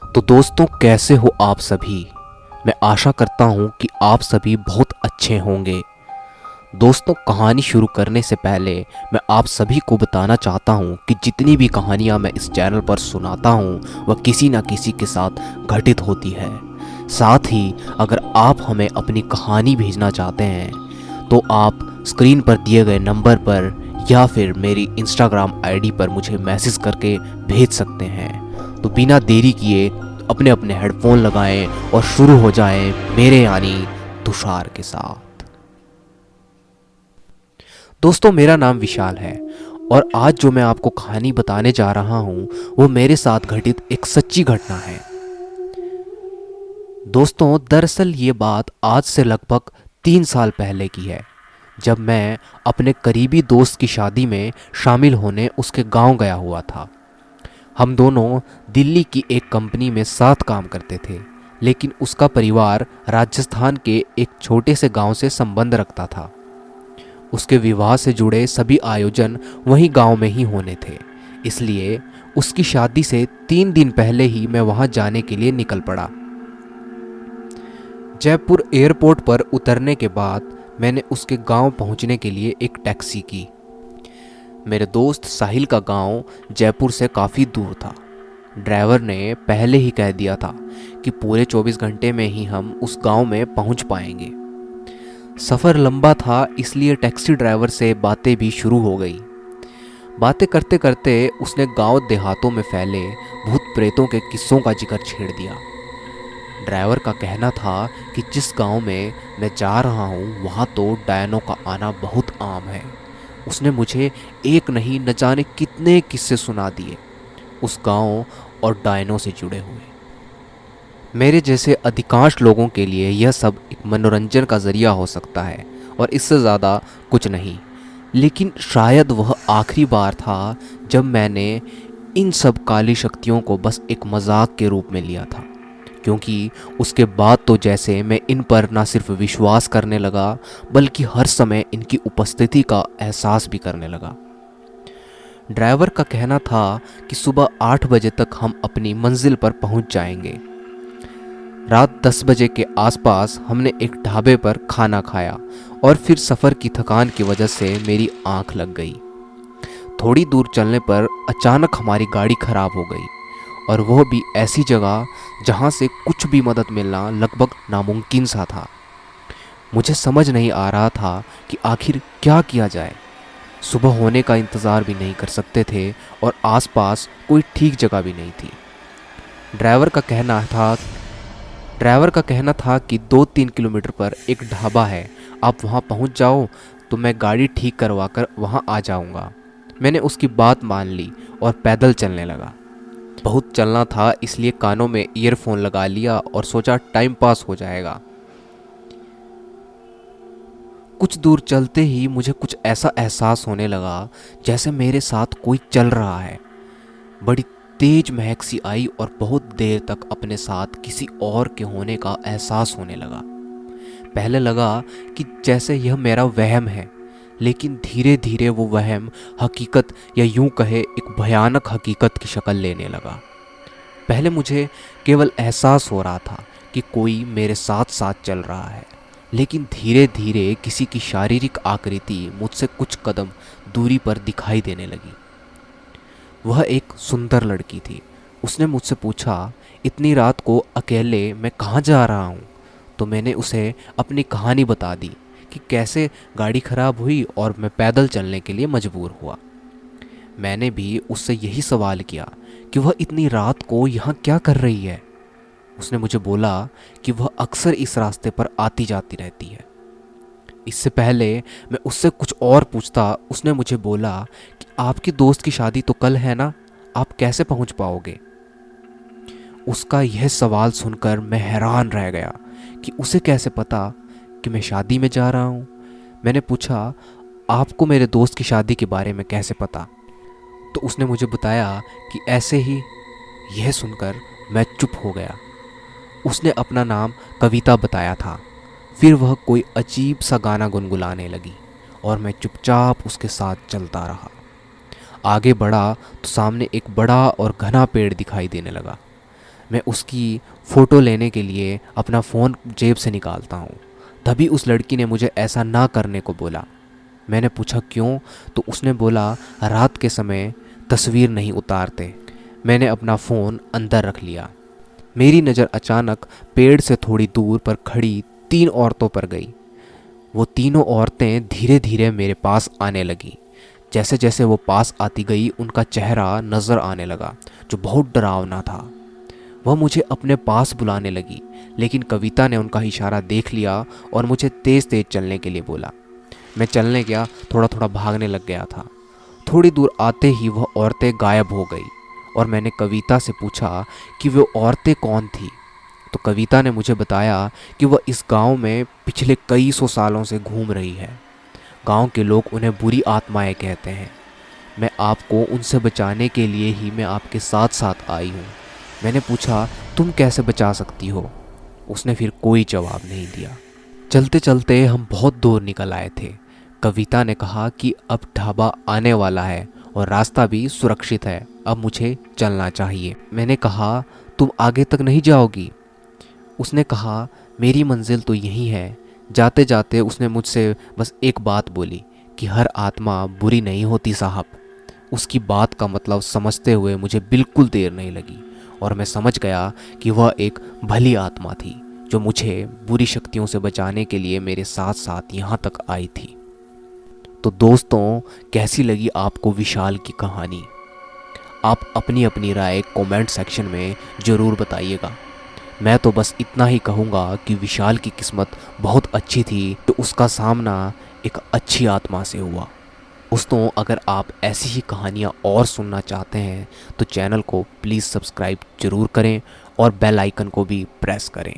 तो दोस्तों, कैसे हो आप सभी। मैं आशा करता हूँ कि आप सभी बहुत अच्छे होंगे। दोस्तों, कहानी शुरू करने से पहले मैं आप सभी को बताना चाहता हूँ कि जितनी भी कहानियाँ मैं इस चैनल पर सुनाता हूँ वह किसी न किसी के साथ घटित होती है। साथ ही अगर आप हमें अपनी कहानी भेजना चाहते हैं तो आप स्क्रीन पर दिए गए नंबर पर या फिर मेरी इंस्टाग्राम आईडी पर मुझे मैसेज करके भेज सकते हैं। तो बिना देरी किए अपने अपने हेडफोन लगाएं और शुरू हो जाएं मेरे यानी तुषार के साथ। दोस्तों, मेरा नाम विशाल है और आज जो मैं आपको कहानी बताने जा रहा हूँ वो मेरे साथ घटित एक सच्ची घटना है। दोस्तों, दरअसल ये बात आज से लगभग 3 साल पहले की है, जब मैं अपने करीबी दोस्त की शादी में शामिल होने उसके गांव गया हुआ था। हम दोनों दिल्ली की एक कंपनी में साथ काम करते थे, लेकिन उसका परिवार राजस्थान के एक छोटे से गांव से संबंध रखता था। उसके विवाह से जुड़े सभी आयोजन वहीं गांव में ही होने थे, इसलिए उसकी शादी से 3 दिन पहले ही मैं वहां जाने के लिए निकल पड़ा। जयपुर एयरपोर्ट पर उतरने के बाद मैंने उसके गांव पहुंचने के लिए एक टैक्सी की। मेरे दोस्त साहिल का गांव जयपुर से काफ़ी दूर था। ड्राइवर ने पहले ही कह दिया था कि पूरे 24 घंटे में ही हम उस गांव में पहुंच पाएंगे। सफ़र लंबा था, इसलिए टैक्सी ड्राइवर से बातें भी शुरू हो गई। बातें करते करते उसने गांव देहातों में फैले भूत प्रेतों के किस्सों का जिक्र छेड़ दिया। ड्राइवर का कहना था कि जिस गांव में मैं जा रहा हूं वहां तो डायनों का आना बहुत आम है। उसने मुझे एक नहीं न जाने कितने किस्से सुना दिए उस गांव और डायनों से जुड़े हुए। मेरे जैसे अधिकांश लोगों के लिए यह सब एक मनोरंजन का ज़रिया हो सकता है और इससे ज़्यादा कुछ नहीं, लेकिन शायद वह आखिरी बार था जब मैंने इन सब काली शक्तियों को बस एक मजाक के रूप में लिया था, क्योंकि उसके बाद तो जैसे मैं इन पर ना सिर्फ विश्वास करने लगा बल्कि हर समय इनकी उपस्थिति का एहसास भी करने लगा। ड्राइवर का कहना था कि सुबह 8 बजे तक हम अपनी मंजिल पर पहुंच जाएंगे। रात 10 बजे के आसपास हमने एक ढाबे पर खाना खाया और फिर सफ़र की थकान की वजह से मेरी आंख लग गई। थोड़ी दूर चलने पर अचानक हमारी गाड़ी खराब हो गई, और वह भी ऐसी जगह जहां से कुछ भी मदद मिलना लगभग नामुमकिन सा था। मुझे समझ नहीं आ रहा था कि आखिर क्या किया जाए। सुबह होने का इंतज़ार भी नहीं कर सकते थे और आसपास कोई ठीक जगह भी नहीं थी। ड्राइवर का कहना था कि 2-3 किलोमीटर पर एक ढाबा है, आप वहां पहुंच जाओ तो मैं गाड़ी ठीक करवा कर वहां आ जाऊंगा। मैंने उसकी बात मान ली और पैदल चलने लगा। बहुत चलना था, इसलिए कानों में ईयरफोन लगा लिया और सोचा टाइम पास हो जाएगा। कुछ दूर चलते ही मुझे कुछ ऐसा एहसास होने लगा जैसे मेरे साथ कोई चल रहा है। बड़ी तेज महक सी आई और बहुत देर तक अपने साथ किसी और के होने का एहसास होने लगा। पहले लगा कि जैसे यह मेरा वहम है, लेकिन धीरे धीरे वो वहम हकीकत या यूं कहे एक भयानक हकीकत की शक्ल लेने लगा। पहले मुझे केवल एहसास हो रहा था कि कोई मेरे साथ साथ चल रहा है, लेकिन धीरे धीरे किसी की शारीरिक आकृति मुझसे कुछ कदम दूरी पर दिखाई देने लगी। वह एक सुंदर लड़की थी। उसने मुझसे पूछा, इतनी रात को अकेले मैं कहाँ जा रहा हूँ? तो मैंने उसे अपनी कहानी बता दी कि कैसे गाड़ी खराब हुई और मैं पैदल चलने के लिए मजबूर हुआ। मैंने भी उससे यही सवाल किया कि वह इतनी रात को यहाँ क्या कर रही है। उसने मुझे बोला कि वह अक्सर इस रास्ते पर आती जाती रहती है। इससे पहले मैं उससे कुछ और पूछता, उसने मुझे बोला कि आपकी दोस्त की शादी तो कल है ना, आप कैसे पहुंच पाओगे? उसका यह सवाल सुनकर मैं हैरान रह गया कि उसे कैसे पता कि मैं शादी में जा रहा हूं। मैंने पूछा, आपको मेरे दोस्त की शादी के बारे में कैसे पता? तो उसने मुझे बताया कि ऐसे ही। यह सुनकर मैं चुप हो गया। उसने अपना नाम कविता बताया था। फिर वह कोई अजीब सा गाना गुनगुनाने लगी और मैं चुपचाप उसके साथ चलता रहा। आगे बढ़ा तो सामने एक बड़ा और घना पेड़ दिखाई देने लगा। मैं उसकी फ़ोटो लेने के लिए अपना फ़ोन जेब से निकालता हूँ। तभी उस लड़की ने मुझे ऐसा ना करने को बोला। मैंने पूछा क्यों, तो उसने बोला रात के समय तस्वीर नहीं उतारते। मैंने अपना फ़ोन अंदर रख लिया। मेरी नज़र अचानक पेड़ से थोड़ी दूर पर खड़ी 3 औरतों पर गई। वो तीनों औरतें धीरे धीरे मेरे पास आने लगीं। जैसे जैसे वो पास आती गई उनका चेहरा नज़र आने लगा जो बहुत डरावना था। वह मुझे अपने पास बुलाने लगी, लेकिन कविता ने उनका इशारा देख लिया और मुझे तेज़ तेज़ चलने के लिए बोला। मैं चलने गया, थोड़ा थोड़ा भागने लग गया था। थोड़ी दूर आते ही वह औरतें गायब हो गई और मैंने कविता से पूछा कि वो औरतें कौन थी। तो कविता ने मुझे बताया कि वह इस गांव में पिछले कई सौ सालों से घूम रही है। गांव के लोग उन्हें बुरी आत्माएं कहते हैं। मैं आपको उनसे बचाने के लिए ही मैं आपके साथ साथ आई हूँ। मैंने पूछा तुम कैसे बचा सकती हो। उसने फिर कोई जवाब नहीं दिया। चलते चलते हम बहुत दूर निकल आए थे। कविता ने कहा कि अब ढाबा आने वाला है और रास्ता भी सुरक्षित है, अब मुझे चलना चाहिए। मैंने कहा तुम आगे तक नहीं जाओगी। उसने कहा मेरी मंजिल तो यही है। जाते जाते उसने मुझसे बस एक बात बोली कि हर आत्मा बुरी नहीं होती साहब। उसकी बात का मतलब समझते हुए मुझे बिल्कुल देर नहीं लगी और मैं समझ गया कि वह एक भली आत्मा थी जो मुझे बुरी शक्तियों से बचाने के लिए मेरे साथ साथ यहाँ तक आई थी। तो दोस्तों, कैसी लगी आपको विशाल की कहानी? आप अपनी अपनी राय कमेंट सेक्शन में ज़रूर बताइएगा। मैं तो बस इतना ही कहूँगा कि विशाल की किस्मत बहुत अच्छी थी कि उसका सामना एक अच्छी आत्मा से हुआ। दोस्तों, अगर आप ऐसी ही कहानियाँ और सुनना चाहते हैं तो चैनल को प्लीज़ सब्सक्राइब ज़रूर करें और बेल आइकन को भी प्रेस करें।